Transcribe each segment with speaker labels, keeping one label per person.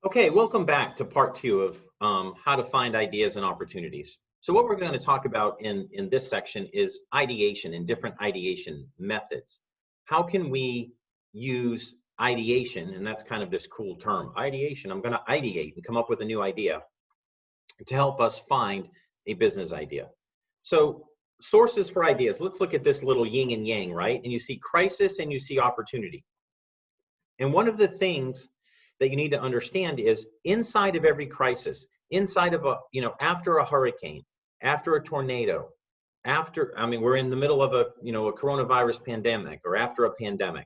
Speaker 1: Okay, welcome back to part two of how to find ideas and opportunities. So what we're going to talk about in this section is ideation and different ideation methods. How can we use ideation, and that's kind of this cool term, ideation. I'm going to ideate and come up with a new idea to help us find a business idea. So sources for ideas. Let's look at this little yin and yang, right? And you see crisis and you see opportunity. And one of the things that you need to understand is inside of every crisis, inside of after a hurricane, after a tornado, we're in the middle of a coronavirus pandemic or after a pandemic.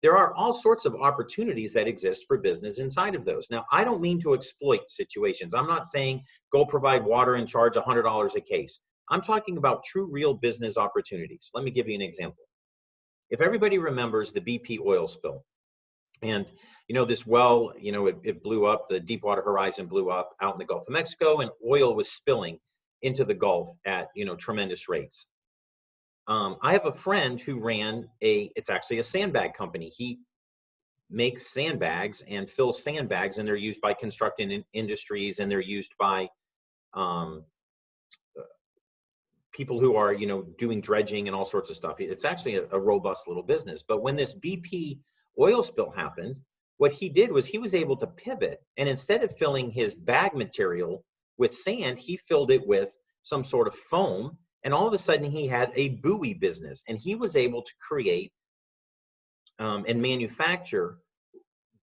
Speaker 1: There are all sorts of opportunities that exist for business inside of those. Now, I don't mean to exploit situations. I'm not saying go provide water and charge $100 a case. I'm talking about true, real business opportunities. Let me give you an example. If everybody remembers the BP oil spill, and this well, it blew up, the Deepwater Horizon blew up out in the Gulf of Mexico, and oil was spilling into the Gulf at, tremendous rates. I have a friend who ran it's actually a sandbag company. He makes sandbags and fills sandbags, and they're used by construction industries, and they're used by people who are, doing dredging and all sorts of stuff. It's actually a robust little business. But when this BP oil spill happened, what he did was he was able to pivot, and instead of filling his bag material with sand, he filled it with some sort of foam, and all of a sudden he had a buoy business, and he was able to create and manufacture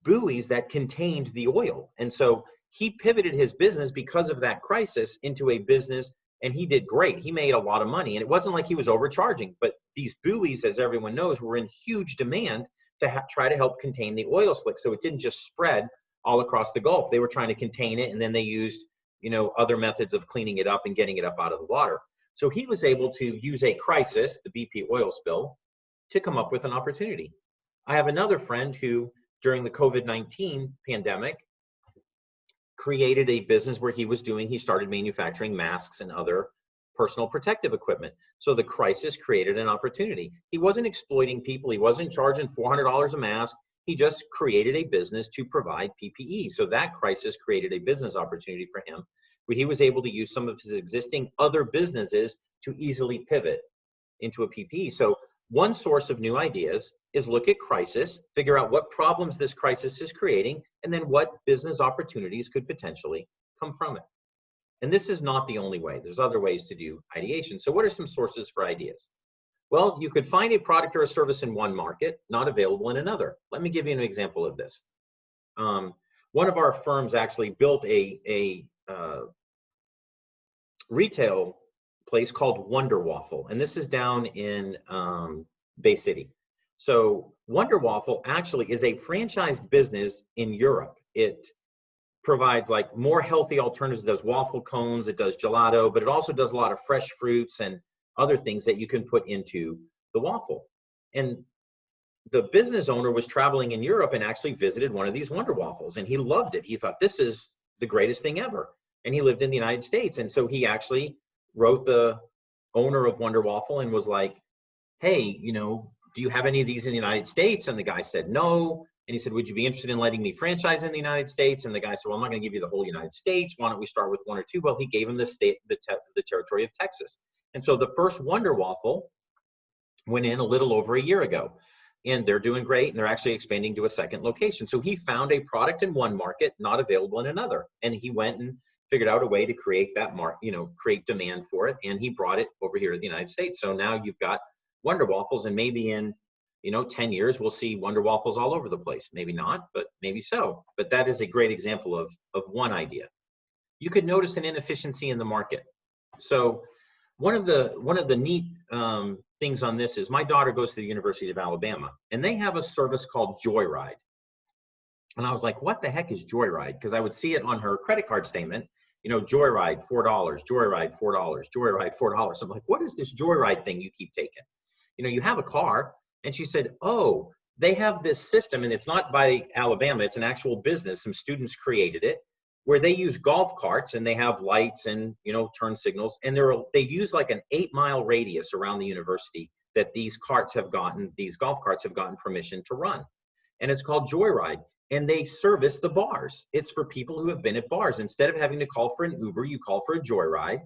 Speaker 1: buoys that contained the oil. And so he pivoted his business because of that crisis into a business, and he did great. He made a lot of money, and it wasn't like he was overcharging, but these buoys, as everyone knows, were in huge demand to try to help contain the oil slick, so it didn't just spread all across the Gulf. They were trying to contain it, and then they used other methods of cleaning it up and getting it up out of the water. So he was able to use a crisis, the BP oil spill, to come up with an opportunity. I have another friend who, during the COVID-19 pandemic, created a business where he started manufacturing masks and other personal protective equipment. So the crisis created an opportunity. He wasn't exploiting people. He wasn't charging $400 a mask. He just created a business to provide PPE. So that crisis created a business opportunity for him, where he was able to use some of his existing other businesses to easily pivot into a PPE. So one source of new ideas is look at crisis, figure out what problems this crisis is creating, and then what business opportunities could potentially come from it. And this is not the only way. There's other ways to do ideation. So what are some sources for ideas? Well, you could find a product or a service in one market, not available in another. Let me give you an example of this. One of our firms actually built a retail place called Wonder Waffle, and this is down in Bay City. So Wonder Waffle actually is a franchised business in Europe. It provides like more healthy alternatives. It does waffle cones, it does gelato, but it also does a lot of fresh fruits and other things that you can put into the waffle. And the business owner was traveling in Europe and actually visited one of these Wonder Waffles, and he loved it. He thought, this is the greatest thing ever. And he lived in the United States. And so he actually wrote the owner of Wonder Waffle and was like, hey, do you have any of these in the United States? And the guy said, no. And he said, would you be interested in letting me franchise in the United States? And the guy said, well, I'm not going to give you the whole United States. Why don't we start with one or two? Well, he gave him the territory of Texas. And so the first Wonder Waffle went in a little over a year ago, and they're doing great. And they're actually expanding to a second location. So he found a product in one market, not available in another. And he went and figured out a way to create that create demand for it. And he brought it over here to the United States. So now you've got Wonder Waffles, and maybe in 10 years, we'll see Wonder Waffles all over the place. Maybe not, but maybe so. But that is a great example of one idea. You could notice an inefficiency in the market. So one of the neat things on this is my daughter goes to the University of Alabama, and they have a service called Joyride. And I was like, what the heck is Joyride? Because I would see it on her credit card statement, Joyride, $4, Joyride, $4, Joyride, $4. I'm like, what is this Joyride thing you keep taking? You have a car. And she said, oh, they have this system, and it's not by Alabama, it's an actual business. Some students created it, where they use golf carts, and they have lights and, turn signals. And they use like an 8-mile radius around the university that these golf carts have gotten permission to run. and it's called Joyride. And they service the bars. It's for people who have been at bars. Instead of having to call for an Uber, you call for a Joyride,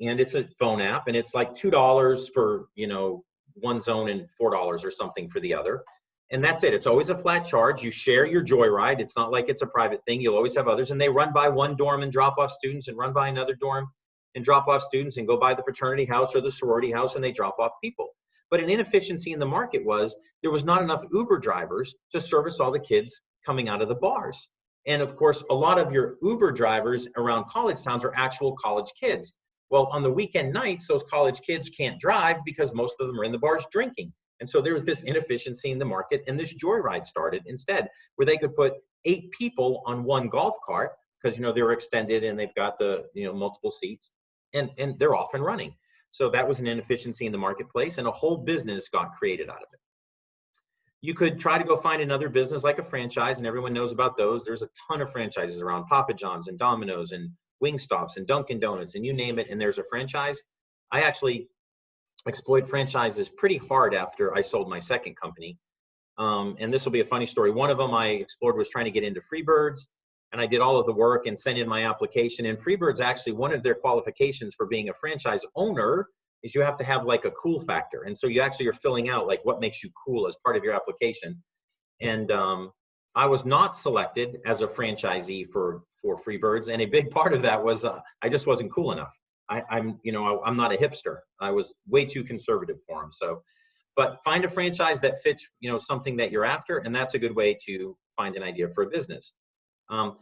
Speaker 1: and it's a phone app, and it's like $2 for, you know, one zone and $4 or something for the other. And that's it. It's always a flat charge. You share your Joyride. It's not like it's a private thing. You'll always have others, and they run by one dorm and drop off students, and run by another dorm and drop off students, and go by the fraternity house or the sorority house, and they drop off people. But an inefficiency in the market was there was not enough Uber drivers to service all the kids coming out of the bars. And of course, a lot of your Uber drivers around college towns are actual college kids. Well, on the weekend nights, those college kids can't drive because most of them are in the bars drinking. And so there was this inefficiency in the market, and this Joyride started instead, where they could put 8 people on one golf cart because, you know, they're extended and they've got the, you know, multiple seats, and they're off and running. So that was an inefficiency in the marketplace, and a whole business got created out of it. You could try to go find another business like a franchise, and everyone knows about those. There's a ton of franchises around, Papa John's and Domino's and Wingstops and Dunkin' Donuts, and you name it, and there's a franchise. I actually explored franchises pretty hard after I sold my second company. And this will be a funny story. One of them I explored was trying to get into Freebirds, and I did all of the work and sent in my application. And Freebirds, actually, one of their qualifications for being a franchise owner is you have to have like a cool factor. And so you actually are filling out like what makes you cool as part of your application. And I was not selected as a franchisee for Freebirds, and a big part of that was I just wasn't cool enough. I'm not a hipster. I was way too conservative for them. So, but find a franchise that fits, you know, something that you're after, and that's a good way to find an idea for a business.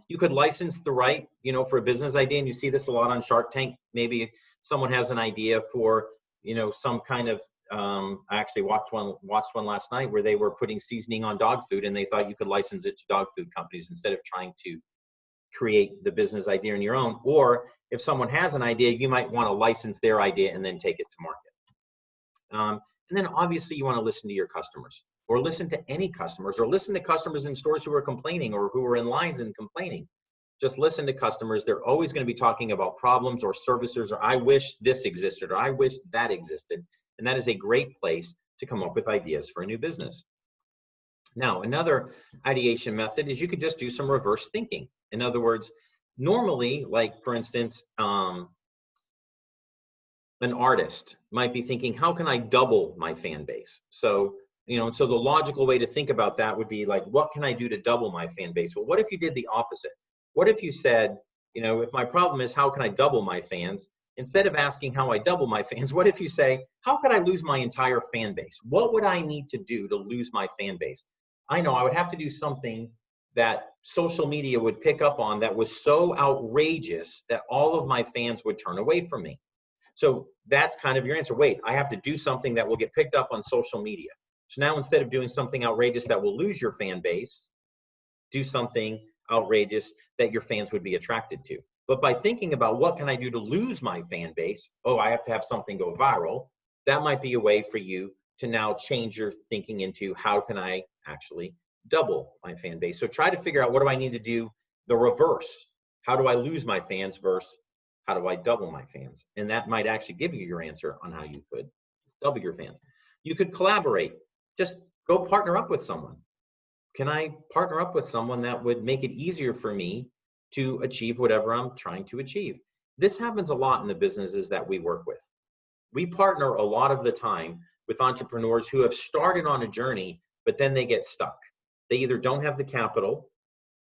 Speaker 1: You could license the right, you know, for a business idea, and you see this a lot on Shark Tank. Maybe someone has an idea for, you know, some kind of, I actually watched one last night where they were putting seasoning on dog food, and they thought you could license it to dog food companies instead of trying to create the business idea on your own. Or if someone has an idea, you might want to license their idea and then take it to market. And then obviously you want to listen to your customers, or listen to any customers, or listen to customers in stores who are complaining or who are in lines and complaining. Just listen to customers. They're always going to be talking about problems or services, or I wish this existed, or I wish that existed. And that is a great place to come up with ideas for a new business. Now, another ideation method is you could just do some reverse thinking. In other words, normally, like for instance, an artist might be thinking, how can I double my fan base? So, you know, so the logical way to think about that would be like, what can I do to double my fan base? Well, what if you did the opposite? What if you said, you know, if my problem is how can I double my fans, instead of asking how I double my fans, what if you say, how could I lose my entire fan base? What would I need to do to lose my fan base? I know I would have to do something that social media would pick up on that was so outrageous that all of my fans would turn away from me. So that's kind of your answer. Wait, I have to do something that will get picked up on social media. So now instead of doing something outrageous that will lose your fan base, do something outrageous that your fans would be attracted to. But by thinking about what can I do to lose my fan base, oh, I have to have something go viral, that might be a way for you to now change your thinking into how can I actually double my fan base. So try to figure out, what do I need to do the reverse? How do I lose my fans versus how do I double my fans? And that might actually give you your answer on how you could double your fans. You could collaborate. Just go partner up with someone. Can I partner up with someone that would make it easier for me to achieve whatever I'm trying to achieve? This happens a lot in the businesses that we work with. We partner a lot of the time with entrepreneurs who have started on a journey, but then they get stuck. They either don't have the capital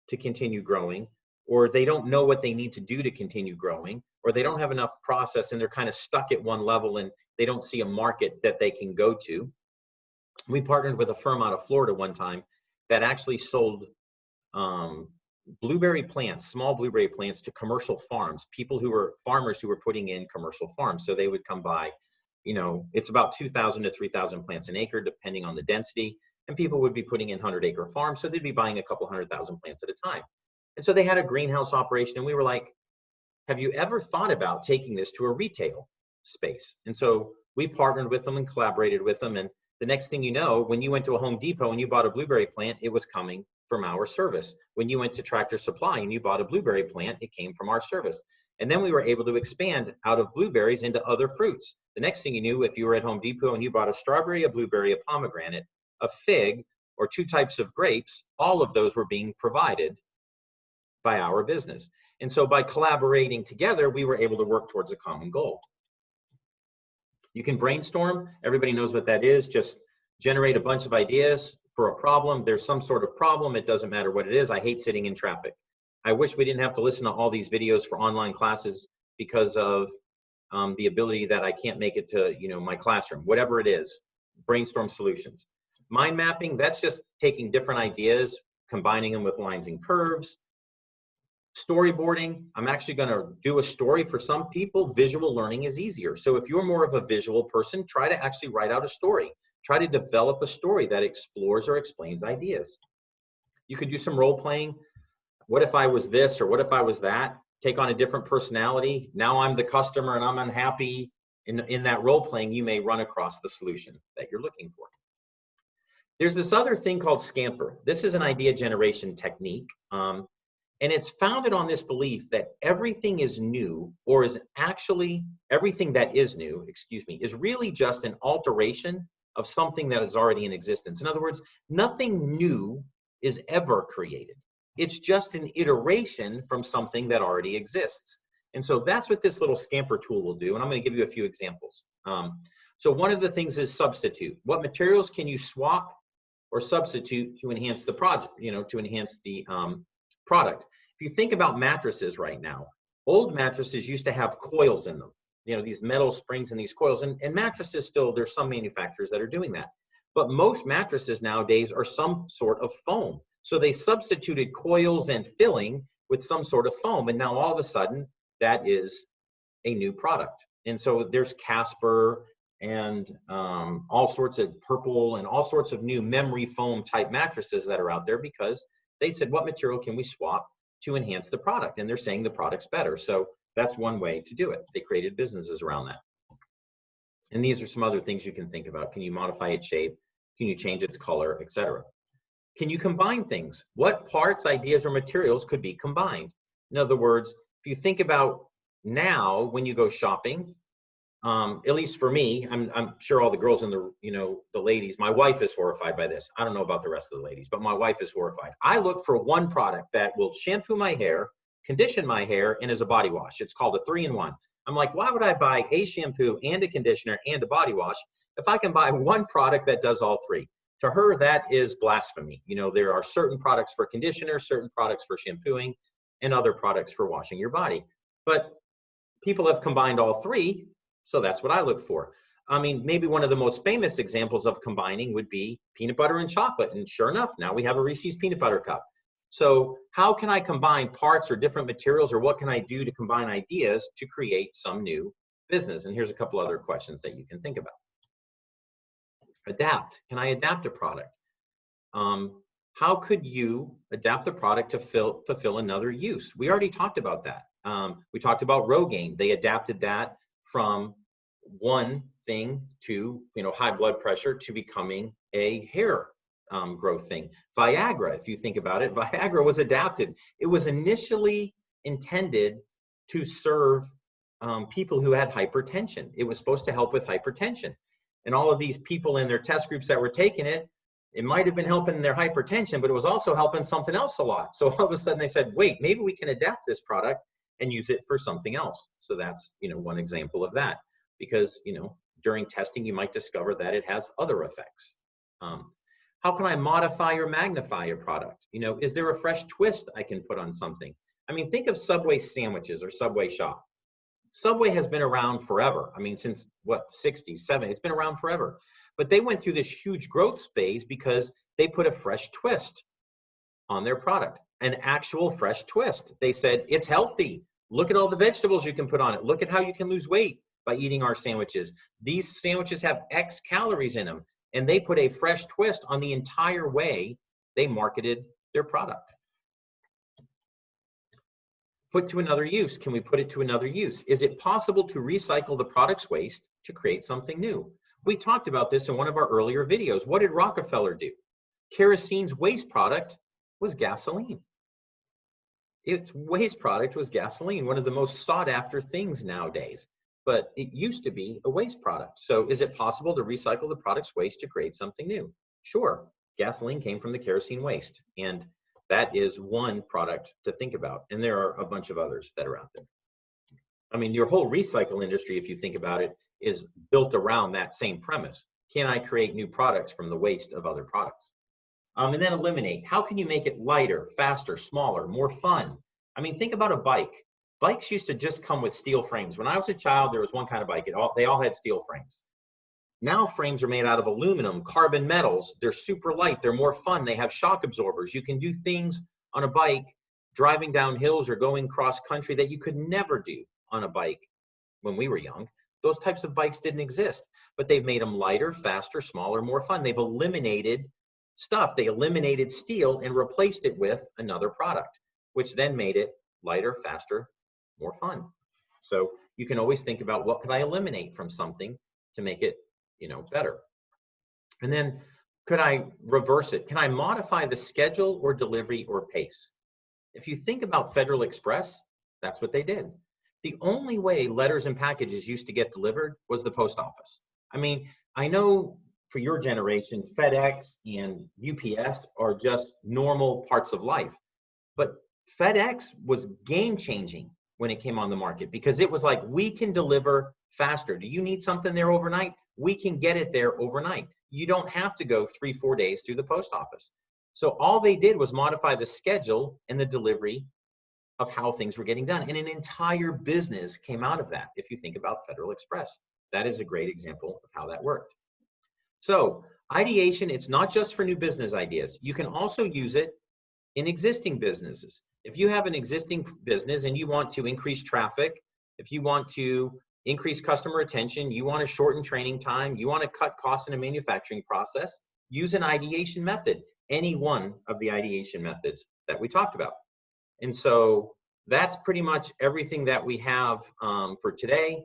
Speaker 1: to continue growing, or they don't know what they need to do to continue growing, or they don't have enough process and they're kind of stuck at one level and they don't see a market that they can go to. We partnered with a firm out of Florida one time that actually sold blueberry plants, small blueberry plants, to commercial farms, farmers who were putting in commercial farms. So they would come by, you know, it's about 2,000 to 3,000 plants an acre, depending on the density. And people would be putting in 100-acre farms. So they'd be buying a couple 100,000 plants at a time. And so they had a greenhouse operation. And we were like, have you ever thought about taking this to a retail space? And so we partnered with them and collaborated with them. And the next thing you know, when you went to a Home Depot and you bought a blueberry plant, it was coming from our service. When you went to Tractor Supply and you bought a blueberry plant, it came from our service. And then we were able to expand out of blueberries into other fruits. The next thing you knew, if you were at Home Depot and you bought a strawberry, a blueberry, a pomegranate, a fig, or 2 types of grapes, all of those were being provided by our business. And so by collaborating together, we were able to work towards a common goal. You can brainstorm. Everybody knows what that is. Just generate a bunch of ideas for a problem. There's some sort of problem. It doesn't matter what it is. I hate sitting in traffic. I wish we didn't have to listen to all these videos for online classes because of the ability that I can't make it to, my classroom. Whatever it is, brainstorm solutions. Mind mapping, that's just taking different ideas, combining them with lines and curves. Storyboarding, I'm actually going to do a story. For some people, visual learning is easier. So if you're more of a visual person, try to actually write out a story. Try to develop a story that explores or explains ideas. You could do some role playing. What if I was this, or what if I was that? Take on a different personality. Now I'm the customer and I'm unhappy. In that role playing, you may run across the solution that you're looking for. There's this other thing called Scamper. This is an idea generation technique. And it's founded on this belief that everything is new, or is actually everything that is new, is really just an alteration of something that is already in existence. In other words, nothing new is ever created. It's just an iteration from something that already exists. And so that's what this little Scamper tool will do. And I'm going to give you a few examples. So one of the things is substitute. What materials can you swap or substitute to enhance the project, to enhance the product? If you think about mattresses right now, old mattresses used to have coils in them, these metal springs and these coils, and mattresses still, there's some manufacturers that are doing that. But most mattresses nowadays are some sort of foam. So they substituted coils and filling with some sort of foam. And now all of a sudden that is a new product. And so there's Casper and all sorts of Purple and all sorts of new memory foam type mattresses that are out there, because they said, what material can we swap to enhance the product? And they're saying the product's better. So that's one way to do it. They created businesses around that. And these are some other things you can think about. Can you modify its shape? Can you change its color, etc.? Can you combine things? What parts, ideas, or materials could be combined? In other words, if you think about now when you go shopping, at least for me, I'm sure all the girls and the ladies, my wife is horrified by this. I don't know about the rest of the ladies, but my wife is horrified. I look for one product that will shampoo my hair, condition my hair, and is a body wash. It's called a 3-in-1. I'm like, why would I buy a shampoo and a conditioner and a body wash if I can buy one product that does all three? To her, that is blasphemy. There are certain products for conditioner, certain products for shampooing, and other products for washing your body. But people have combined all three, so that's what I look for. I mean, maybe one of the most famous examples of combining would be peanut butter and chocolate. And sure enough, now we have a Reese's peanut butter cup. So how can I combine parts or different materials, or what can I do to combine ideas to create some new business? And here's a couple other questions that you can think about. Adapt. Can I adapt a product? How could you adapt the product to fulfill another use? We already talked about that. We talked about Rogaine. They adapted that from one thing to high blood pressure to becoming a hair growth thing. Viagra, if you think about it, Viagra was adapted. It was initially intended to serve people who had hypertension. It was supposed to help with hypertension. And all of these people in their test groups that were taking it, it might have been helping their hypertension, but it was also helping something else a lot. So all of a sudden they said, wait, maybe we can adapt this product and use it for something else. So that's, one example of that, because, during testing, you might discover that it has other effects. How can I modify or magnify a product? Is there a fresh twist I can put on something? I mean, think of Subway sandwiches or Subway shop. Subway has been around forever. I mean, since what, 60s, 70s, it's been around forever. But they went through this huge growth phase because they put a fresh twist on their product, an actual fresh twist. They said, it's healthy. Look at all the vegetables you can put on it. Look at how you can lose weight by eating our sandwiches. These sandwiches have X calories in them. And they put a fresh twist on the entire way they marketed their product. Put to another use. Can we put it to another use? Is it possible to recycle the product's waste to create something new? We talked about this in one of our earlier videos. What did Rockefeller do? Kerosene's waste product was gasoline. Its waste product was gasoline, one of the most sought after things nowadays. But it used to be a waste product. So is it possible to recycle the product's waste to create something new? Sure. Gasoline came from the kerosene waste. And that is one product to think about. And there are a bunch of others that are out there. I mean, your whole recycle industry, if you think about it, is built around that same premise. Can I create new products from the waste of other products? And then eliminate. How can you make it lighter, faster, smaller, more fun? I mean, think about a bike. Bikes used to just come with steel frames. When I was a child, there was one kind of bike. They all had steel frames. Now frames are made out of aluminum, carbon metals. They're super light. They're more fun. They have shock absorbers. You can do things on a bike driving down hills or going cross country that you could never do on a bike when we were young. Those types of bikes didn't exist, but they've made them lighter, faster, smaller, more fun. They've eliminated stuff. They eliminated steel and replaced it with another product, which then made it lighter, faster, more fun. So you can always think about, what could I eliminate from something to make it, better? And then, could I reverse it? Can I modify the schedule or delivery or pace? If you think about Federal Express, that's what they did. The only way letters and packages used to get delivered was the post office. I mean, I know for your generation, FedEx and UPS are just normal parts of life. But FedEx was game changing when it came on the market, because it was like, we can deliver faster. Do you need something there overnight? We can get it there overnight. You don't have to go 3-4 days through the post office. So all they did was modify the schedule and the delivery of how things were getting done. And an entire business came out of that. If you think about Federal Express, that is a great example of how that worked. So ideation, it's not just for new business ideas. You can also use it in existing businesses. If you have an existing business and you want to increase traffic, if you want to increase customer retention, you want to shorten training time, you want to cut costs in a manufacturing process, use an ideation method, any one of the ideation methods that we talked about. And so that's pretty much everything that we have for today.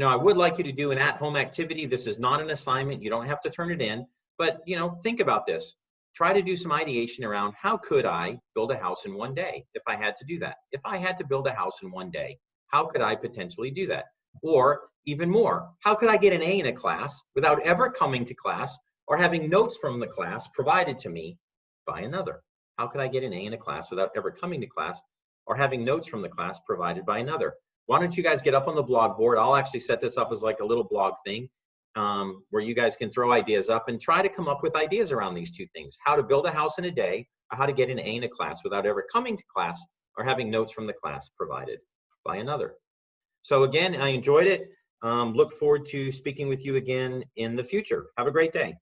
Speaker 1: I would like you to do an at-home activity. This is not an assignment. You don't have to turn it in, but think about this. Try to do some ideation around, how could I build a house in one day if I had to do that? If I had to build a house in one day, how could I potentially do that? Or even more, how could I get an A in a class without ever coming to class or having notes from the class provided to me by another? How could I get an A in a class without ever coming to class or having notes from the class provided by another? Why don't you guys get up on the blog board? I'll actually set this up as like a little blog thing where you guys can throw ideas up and try to come up with ideas around these two things: how to build a house in a day, or how to get an A in a class without ever coming to class or having notes from the class provided by another. So again, I enjoyed it. Look forward to speaking with you again in the future. Have a great day.